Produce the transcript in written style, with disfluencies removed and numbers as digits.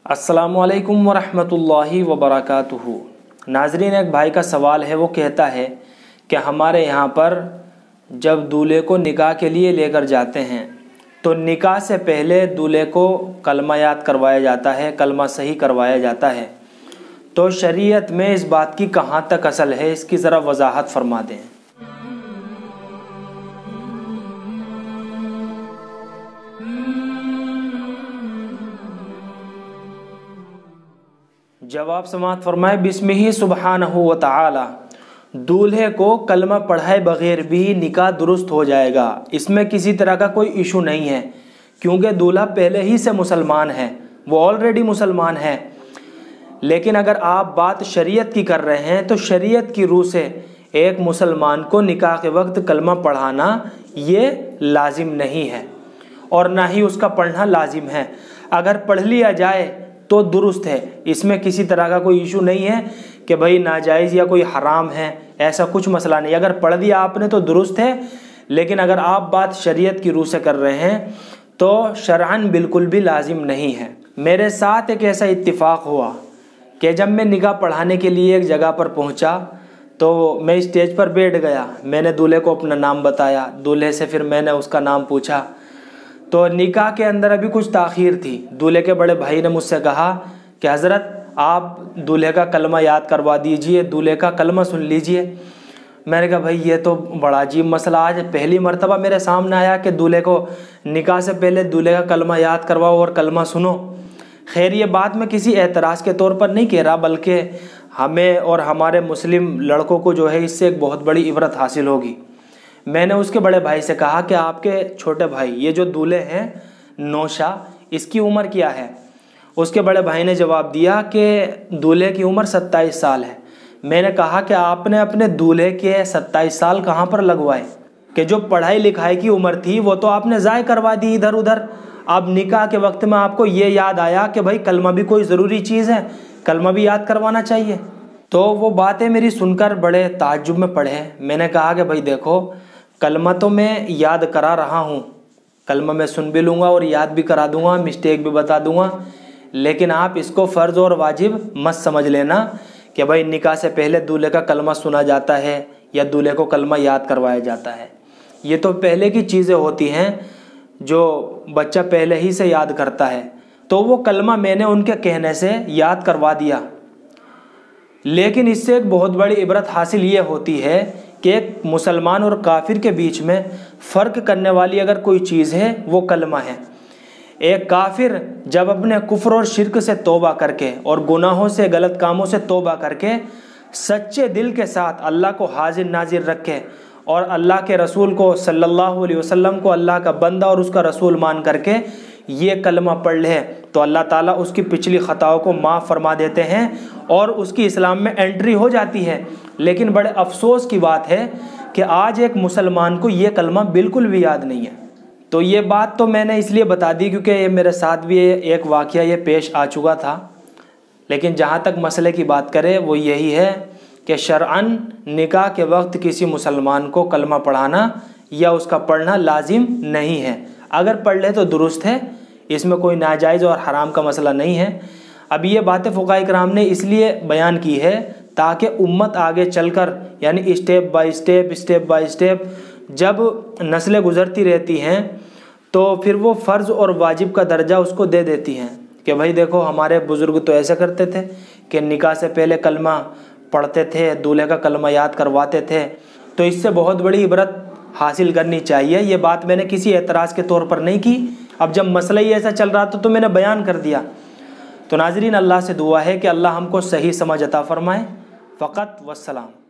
अस्सलामुअलैकुम वरहमतुल्लाहि वबरकातुहू। नाजरीन, एक भाई का सवाल है। वो कहता है कि हमारे यहाँ पर जब दूल्हे को निकाह के लिए लेकर जाते हैं तो निकाह से पहले दूल्हे को कलमा याद करवाया जाता है, कलमा सही करवाया जाता है। तो शरीयत में इस बात की कहाँ तक असल है, इसकी ज़रा वजाहत फरमा दें। जवाब समाअत फरमाए, बिस्मिही सुब्हानहू व तआला। दूल्हे को कलमा पढ़ाए बगैर भी निकाह दुरुस्त हो जाएगा, इसमें किसी तरह का कोई इशू नहीं है, क्योंकि दूल्हा पहले ही से मुसलमान है, वो ऑलरेडी मुसलमान है। लेकिन अगर आप बात शरीयत की कर रहे हैं तो शरीयत की रूह से एक मुसलमान को निकाह के वक्त कलमा पढ़ाना ये लाजिम नहीं है और ना ही उसका पढ़ना लाजिम है। अगर पढ़ लिया जाए तो दुरुस्त है, इसमें किसी तरह का कोई इशू नहीं है कि भाई नाजायज़ या कोई हराम है, ऐसा कुछ मसला नहीं। अगर पढ़ दिया आपने तो दुरुस्त है। लेकिन अगर आप बात शरीयत की रूह से कर रहे हैं तो शरअन बिल्कुल भी लाजिम नहीं है। मेरे साथ एक ऐसा इत्तिफाक हुआ कि जब मैं निकाह पढ़ाने के लिए एक जगह पर पहुंचा तो मैं स्टेज पर बैठ गया। मैंने दूल्हे को अपना नाम बताया, दूल्हे से फिर मैंने उसका नाम पूछा। तो निकाह के अंदर अभी कुछ ताख़ीर थी। दूल्हे के बड़े भाई ने मुझसे कहा कि हज़रत आप दूल्हे का कलमा याद करवा दीजिए, दूल्हे का कलमा सुन लीजिए। मैंने कहा भाई ये तो बड़ा अजीब मसला, आज पहली मर्तबा मेरे सामने आया कि दूल्हे को निकाह से पहले दूल्हे का कलमा याद करवाओ और कलमा सुनो। खैर, ये बात मैं किसी एतराज़ के तौर पर नहीं कह रहा, बल्कि हमें और हमारे मुस्लिम लड़कों को जो है इससे एक बहुत बड़ी इबरत हासिल होगी। मैंने उसके बड़े भाई से कहा कि आपके छोटे भाई ये जो दूल्हे हैं नौशा, इसकी उम्र क्या है? उसके बड़े भाई ने जवाब दिया कि दूल्हे की उम्र 27 साल है। मैंने कहा कि आपने अपने दूल्हे के 27 साल कहाँ पर लगवाए कि जो पढ़ाई लिखाई की उम्र थी वो तो आपने ज़ाय करवा दी इधर उधर। अब निकाह के वक्त में आपको ये याद आया कि भाई कलमा भी कोई ज़रूरी चीज़ है, कलमा भी याद करवाना चाहिए। तो वो बातें मेरी सुनकर बड़े ताज्जुब में पड़े। मैंने कहा कि भाई देखो, कलमा तो मैं याद करा रहा हूँ, कलमा मैं सुन भी लूँगा और याद भी करा दूँगा, मिस्टेक भी बता दूँगा, लेकिन आप इसको फ़र्ज़ और वाजिब मत समझ लेना कि भाई निकाह से पहले दूल्हे का कलमा सुना जाता है या दूल्हे को कलमा याद करवाया जाता है। ये तो पहले की चीज़ें होती हैं जो बच्चा पहले ही से याद करता है। तो वो कलमा मैंने उनके कहने से याद करवा दिया, लेकिन इससे एक बहुत बड़ी इबरत हासिल ये होती है कि एक मुसलमान और काफिर के बीच में फ़र्क करने वाली अगर कोई चीज़ है वो कलमा है। एक काफिर जब अपने कुफ्र और शिर्क से तौबा करके और गुनाहों से, गलत कामों से तौबा करके सच्चे दिल के साथ अल्लाह को हाजिर नाजिर रखे और अल्लाह के रसूल को सल्लल्लाहु अलैहि वसल्लम को अल्लाह का बंदा और उसका रसूल मान करके ये कलमा पढ़ ले तो अल्लाह ताला उसकी पिछली ख़ताओं को माफ़ फरमा देते हैं और उसकी इस्लाम में एंट्री हो जाती है। लेकिन बड़े अफसोस की बात है कि आज एक मुसलमान को ये कलमा बिल्कुल भी याद नहीं है। तो ये बात तो मैंने इसलिए बता दी क्योंकि ये मेरे साथ भी एक वाक़या ये पेश आ चुका था। लेकिन जहाँ तक मसले की बात करें वो यही है कि शरअन निकाह के वक्त किसी मुसलमान को कलमा पढ़ाना या उसका पढ़ना लाजिम नहीं है। अगर पढ़ ले तो दुरुस्त है, इसमें कोई नाजायज़ और हराम का मसला नहीं है। अब ये बातें फ़ुक़हा किराम ने इसलिए बयान की है ताकि उम्मत आगे चलकर यानी स्टेप बाय स्टेप जब नस्लें गुज़रती रहती हैं तो फिर वो फ़र्ज़ और वाजिब का दर्जा उसको दे देती हैं कि भाई देखो हमारे बुज़ुर्ग तो ऐसे करते थे कि निकाह से पहले कलमा पढ़ते थे, दूल्हे का कलमा याद करवाते थे। तो इससे बहुत बड़ी इबरत हासिल करनी चाहिए। ये बात मैंने किसी एतराज़ के तौर पर नहीं की। अब जब मसला ही ऐसा चल रहा था तो मैंने बयान कर दिया। तो नाज़रीन, अल्लाह से दुआ है कि अल्लाह हमको सही समझ अता फ़रमाए। फ़क़त वस्सलाम।